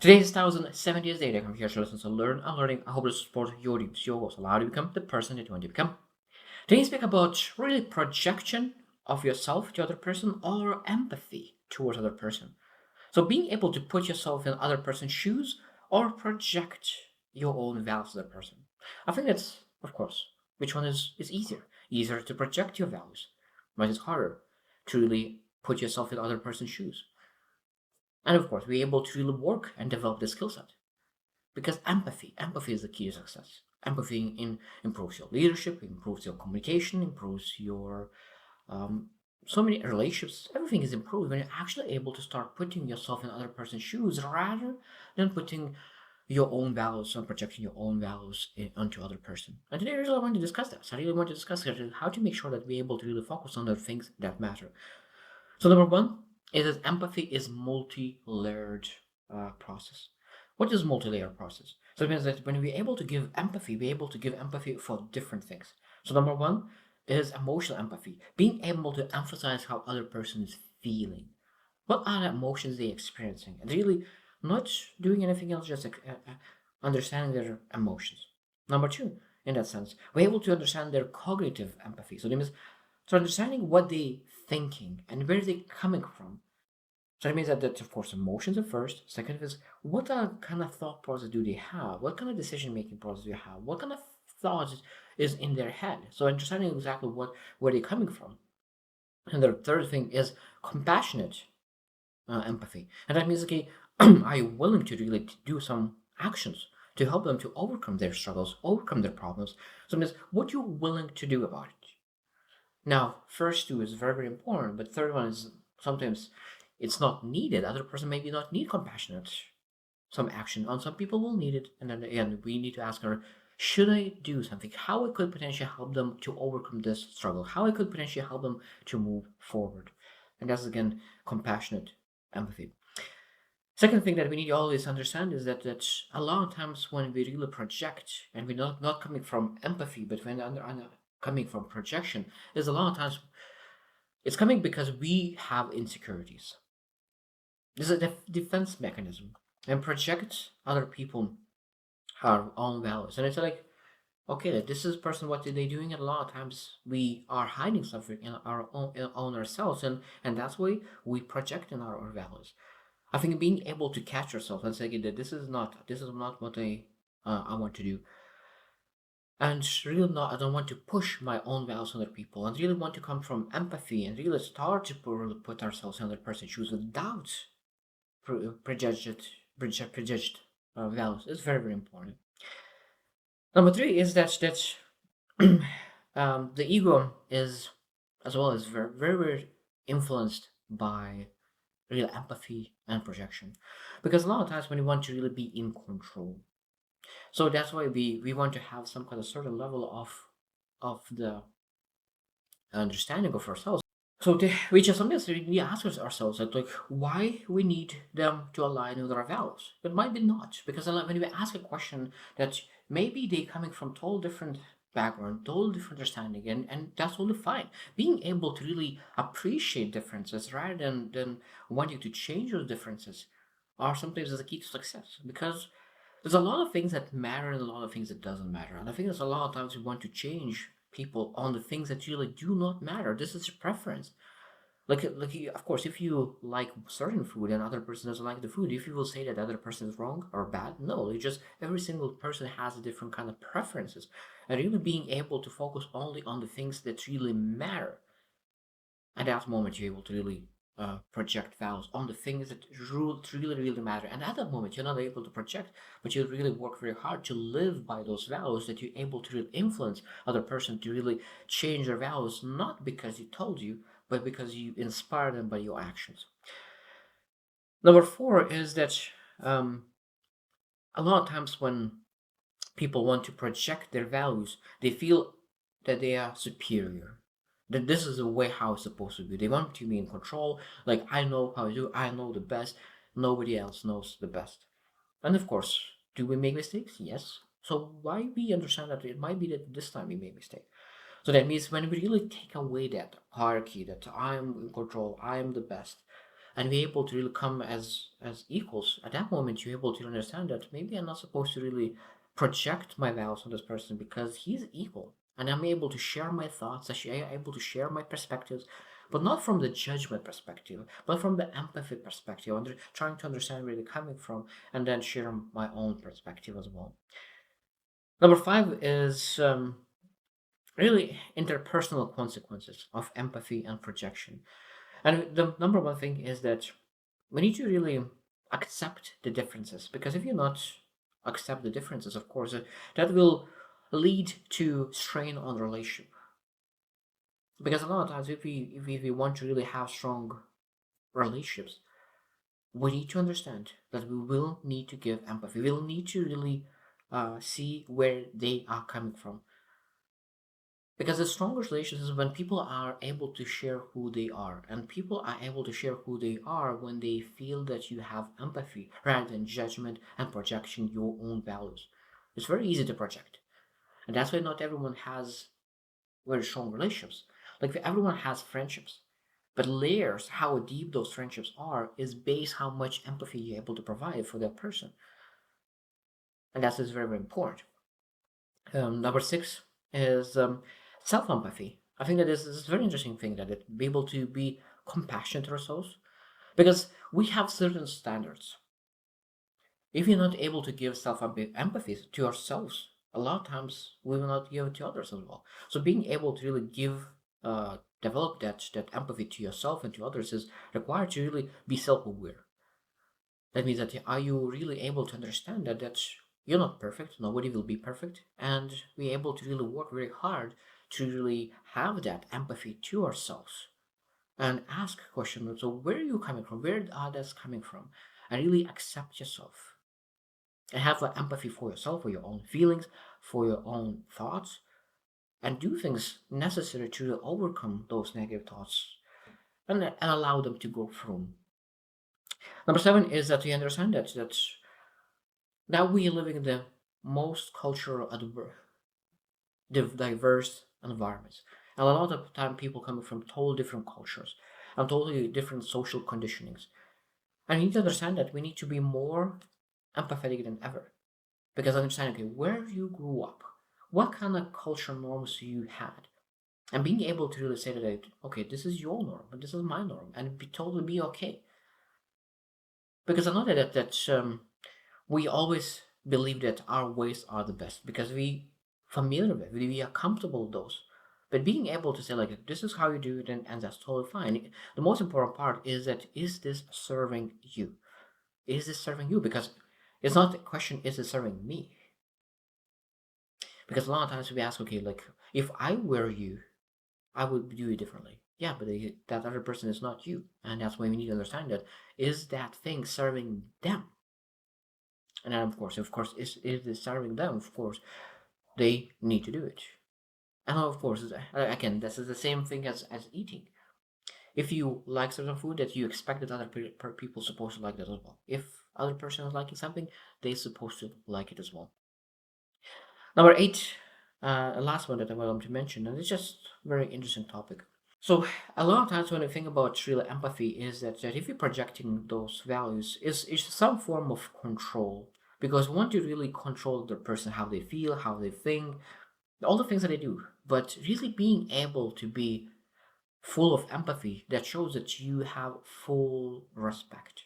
Today is 1070th day that I'm here to listen to learn and learning. I hope to support your dreams, your goals, allow you to become the person that you want to become. Today we speak about really projection of yourself to other person or empathy towards other person. So being able to put yourself in other person's shoes or project your own values to the person. I think that's, of course, which one is easier? Easier to project your values, but it's harder to really put yourself in other person's shoes. And of course, be able to really work and develop the skill set. Because empathy is the key to success. Improves your leadership, improves your communication, improves your um, so many relationships. Everything is improved when you're actually able to start putting yourself in other person's shoes rather than putting your own values and projecting your own values onto other person. And today, I really want to discuss that. So I really want to discuss how to make sure that we're able to really focus on the things that matter. So number one is that empathy is multi-layered process. What is multi-layered process? So it means that when we're able to give empathy, we're able to give empathy for different things. So number one is emotional empathy, being able to emphasize how other person is feeling. What are the emotions they're experiencing? And really not doing anything else, just understanding their emotions. Number two, in that sense, we're able to understand their cognitive empathy. So that means so understanding what they thinking and where they coming from. So that means that of course emotions are first. Second is what kind of thought process do they have? What kind of decision making process do they have? What kind of thoughts is in their head? So understanding exactly where they're coming from. And the third thing is compassionate empathy, and that means okay, are you willing to really do some actions to help them to overcome their struggles, overcome their problems? So it means what you're willing to do about it. Now, first two is very, very important, but third one is sometimes it's not needed. Other person maybe not need compassionate some action on some people will need it, and then again we need to ask her, should I do something? How I could potentially help them to overcome this struggle? How I could potentially help them to move forward? And that's again compassionate empathy. Second thing that we need to always understand is that a lot of times when we really project and we're not coming from empathy, but when coming from projection, is a lot of times it's coming because we have insecurities. This is a defense mechanism and project other people our own values. And it's like, okay, this is person what are they doing? And a lot of times we are hiding something in our own ourselves, and that's why we project in our values. I think being able to catch yourself and say that this is not what I want to do, and really not I don't want to push my own values on other people, and really want to come from empathy and really start to put ourselves in other person's shoes without prejudged prejudged values is very very important. Number three is that the ego is as well as very very, very influenced by real empathy and projection, because a lot of times when we want to really be in control, so that's why we want to have some kind of certain level of the understanding of ourselves. So we just sometimes we ask ourselves that like why we need them to align with our values. But might be not, because when we ask a question that maybe they coming from total different background, total different understanding, and that's totally fine. Being able to really appreciate differences rather than wanting to change those differences are sometimes the key to success, because there's a lot of things that matter and a lot of things that doesn't matter. And I think there's a lot of times we want to change people on the things that really do not matter. This is your preference. Of course, if you like certain food and other person doesn't like the food, if you will say that the other person is wrong or bad, no, it's just every single person has a different kind of preferences. And really being able to focus only on the things that really matter, at that moment you're able to really project values on the things that really really matter, and at that moment you're not able to project, but you really work very hard to live by those values, that you're able to really influence other person to really change their values, not because you told you, but because you inspire them by your actions. Number four is that um, a lot of times when people want to project their values, they feel that they are superior. That this is the way how it's supposed to be. They want to be in control. Like I know how to do. I know the best. Nobody else knows the best. And of course, do we make mistakes? Yes. So why we understand that it might be that this time we made mistake. So that means when we really take away that hierarchy, that I'm in control, I am the best, and we're able to really come as equals, at that moment you're able to understand that maybe I'm not supposed to really project my values on this person because he's equal. And I'm able to share my thoughts, I'm able to share my perspectives, but not from the judgment perspective, but from the empathy perspective, trying to understand where they're coming from, and then share my own perspective as well. Number five is really interpersonal consequences of empathy and projection. And the number one thing is that we need to really accept the differences, because if you not accept the differences, of course, that will lead to strain on the relationship. Because a lot of times, if we want to really have strong relationships, we need to understand that we will need to give empathy. We will need to really see where they are coming from. Because the strongest relations is when people are able to share who they are, and people are able to share who they are when they feel that you have empathy rather than judgment and projection your own values. It's very easy to project, and that's why not everyone has very strong relationships. Like everyone has friendships, but layers how deep those friendships are is based how much empathy you're able to provide for that person, and that is very very important. Number six is self empathy. I think that this is a very interesting thing that it be able to be compassionate to ourselves, because we have certain standards. If you're not able to give self empathy to ourselves, a lot of times we will not give it to others as well. So being able to really develop that empathy to yourself and to others is required to really be self aware. That means that are you really able to understand that you're not perfect, nobody will be perfect, and we're able to really work very hard to really have that empathy to ourselves and ask questions. So where are you coming from? Where are others coming from? And really accept yourself and have that empathy for yourself, for your own feelings, for your own thoughts, and do things necessary to overcome those negative thoughts and allow them to go through. Number seven is that we understand that now we are living in the most cultural diverse environments. And a lot of time people coming from totally different cultures and totally different social conditionings. And we need to understand that we need to be more empathetic than ever. Because understanding, okay, where you grew up, what kind of cultural norms you had, and being able to really say that, okay, this is your norm, and this is my norm, and be okay. Because I know that we always believe that our ways are the best because familiar with, we are comfortable with those. But being able to say like this is how you do it, and that's totally fine. The most important part is that is this serving you? Is this serving you? Because it's not the question, is it serving me? Because a lot of times we ask, okay, like if I were you, I would do it differently. Yeah, but that other person is not you, and that's why we need to understand that is that thing serving them? And then of course, is it serving them? Of course, they need to do it. And of course, again, this is the same thing as eating. If you like certain food, that you expect that other people supposed to like that as well. If other person is liking something, they're supposed to like it as well. Number eight, last one that I want to mention, and it's just very interesting topic. So a lot of times when I think about real empathy is that if you're projecting those values, is some form of control. Because we want to really control the person, how they feel, how they think, all the things that they do. But really being able to be full of empathy that shows that you have full respect.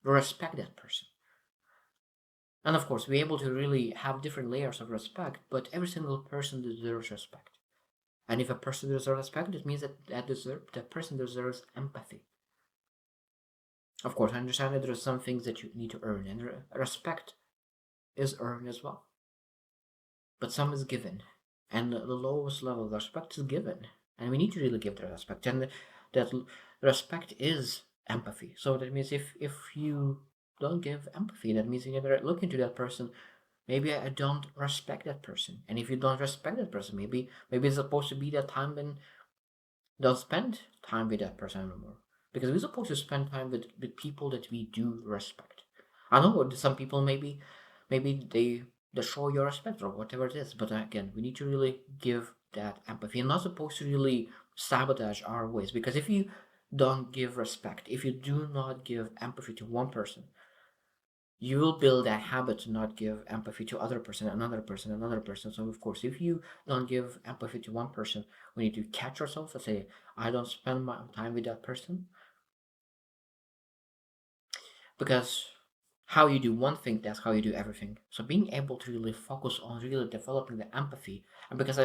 Respect that person. And of course, we're able to really have different layers of respect, but every single person deserves respect. And if a person deserves respect, it means that person deserves empathy. Of course, I understand that there are some things that you need to earn, and respect is earned as well. But some is given, and the lowest level of respect is given, and we need to really give the respect. And that respect is empathy. So that means if you don't give empathy, that means you never look into that person. Maybe I don't respect that person, and if you don't respect that person, maybe it's supposed to be that time when don't spend time with that person anymore. Because we're supposed to spend time with people that we do respect. I know some people maybe they show your respect or whatever it is, but again, we need to really give that empathy. You're not supposed to really sabotage our ways, because if you don't give respect, if you do not give empathy to one person, you will build that habit to not give empathy to other person, another person, another person. So of course, if you don't give empathy to one person, we need to catch ourselves and say, I don't spend my time with that person, because how you do one thing, that's how you do everything. So being able to really focus on really developing the empathy, and because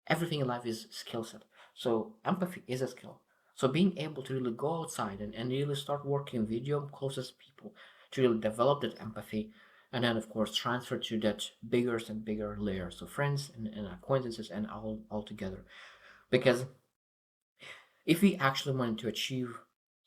everything in life is skill set, so empathy is a skill. So being able to really go outside and really start working with your closest people to really develop that empathy, and then of course transfer to that bigger and bigger layer, so friends and acquaintances and all together. Because if we actually want to achieve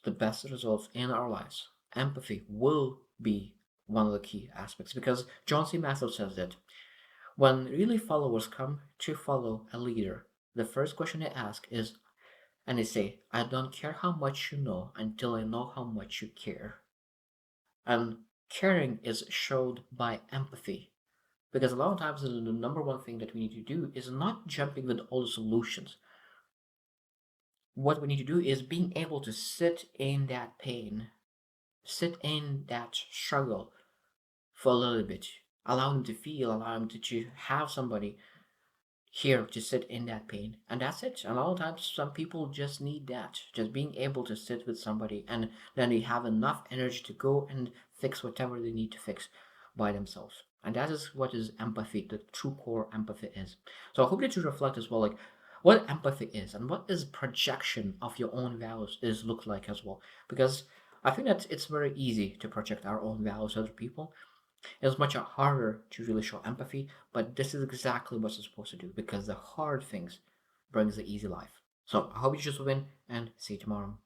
the best results in our lives, empathy will be one of the key aspects. Because John C. Maxwell says that when really followers come to follow a leader, the first question they ask is, and they say, I don't care how much you know until I know how much you care. And caring is showed by empathy. Because a lot of times the number one thing that we need to do is not jumping with all the solutions. What we need to do is being able to sit in that pain, sit in that struggle for a little bit, allow them to feel, allow them to have somebody here to sit in that pain. And that's it. And a lot of times, some people just need that, just being able to sit with somebody, and then they have enough energy to go and fix whatever they need to fix by themselves. And that is what is empathy, the true core empathy is. So I hope that you reflect as well, like what empathy is and what is projection of your own values is look like as well. Because I think that it's very easy to project our own values to other people. It's much harder to really show empathy, but this is exactly what you're supposed to do, because the hard things brings the easy life. So I hope you just win, and see you tomorrow.